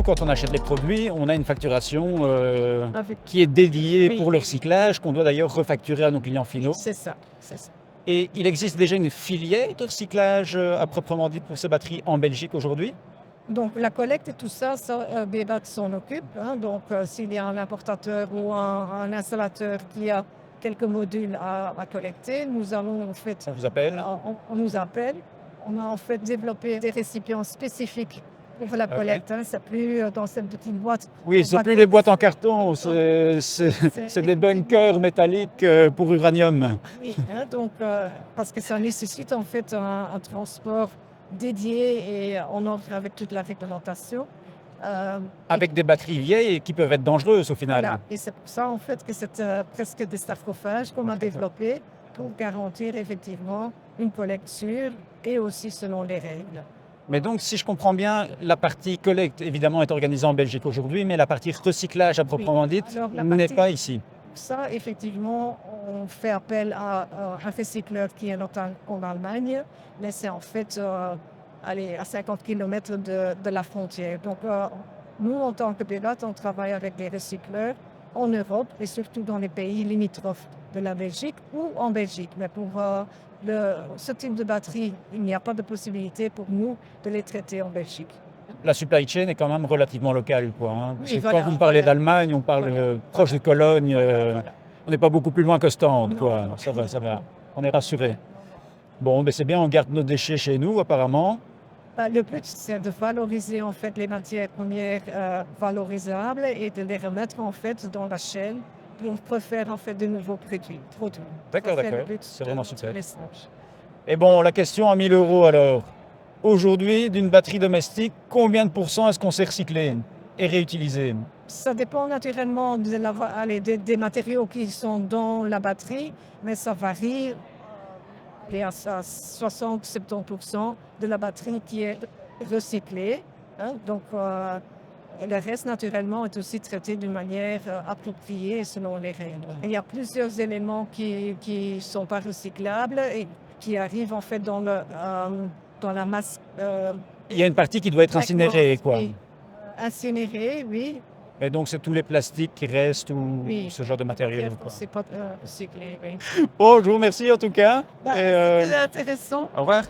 nous, quand on achète les produits, on a une facturation Avec- qui est dédiée Oui. pour le recyclage, qu'on doit d'ailleurs refacturer à nos clients finaux. C'est ça, c'est ça. Et il existe déjà une filière de recyclage à proprement dit pour ces batteries en Belgique aujourd'hui? Donc la collecte et tout ça, BEBAT s'en occupe. Hein. Donc s'il y a un importateur ou un installateur qui a quelques modules à collecter, nous allons en fait, On vous appelle? on nous appelle. On a en fait développé des récipients spécifiques pour la collecte. Hein. C'est plus dans cette petite boîte. Oui, ce ne sont plus les boîtes en carton, c'est des bunkers métalliques pour uranium. Oui, hein, donc, parce que ça nécessite en fait un transport dédié et en ordre avec toute la réglementation. Avec des batteries vieilles qui peuvent être dangereuses au final. Voilà. Et c'est pour ça en fait que c'est presque des sarcophages qu'on a développés pour garantir effectivement une collecte sûre et aussi selon les règles. Mais donc, si je comprends bien, la partie collecte, évidemment, est organisée en Belgique aujourd'hui, mais la partie recyclage à proprement dite Alors, la n'est partie- pas ici. Ça, effectivement, on fait appel à un recycleur qui est en Allemagne, mais c'est en fait à 50 km de la frontière. Donc, nous, en tant que BEBAT, on travaille avec des recycleurs en Europe et surtout dans les pays limitrophes de la Belgique ou en Belgique. Mais pour ce type de batterie, il n'y a pas de possibilité pour nous de les traiter en Belgique. La supply chain est quand même relativement locale, quoi. Hein. Parce Oui, que voilà, quand vous me parlez voilà. d'Allemagne, on parle Voilà. proche de Cologne, Voilà. on n'est pas beaucoup plus loin que Ostende, Non. quoi. Ça va, ça va. On est rassuré. Bon, ben c'est bien, on garde nos déchets chez nous, apparemment. Le but, c'est de valoriser en fait les matières premières valorisables et de les remettre en fait dans la chaîne pour faire en fait de nouveaux produits. D'accord, Ça, c'est le d'accord. but C'est vraiment de super. l'essence. Et bon, la question à 1000 euros alors. Aujourd'hui, d'une batterie domestique, combien de pourcents est-ce qu'on sait recycler et réutiliser? Ça dépend naturellement des matériaux qui sont dans la batterie, mais ça varie. Il y a 60-70% de la batterie qui est recyclée. Hein. Donc, le reste, naturellement, est aussi traité d'une manière appropriée selon les règles. Il y a plusieurs éléments qui ne sont pas recyclables et qui arrivent en fait dans la masse. Il y a une partie qui doit être incinérée, quoi. Oui. Incinérée, oui. Et donc, c'est tous les plastiques qui restent ou Oui. ce genre de matériel, quoi. C'est pas recyclé, oui. Bon, je vous remercie en tout cas. Et, C'est intéressant. au revoir.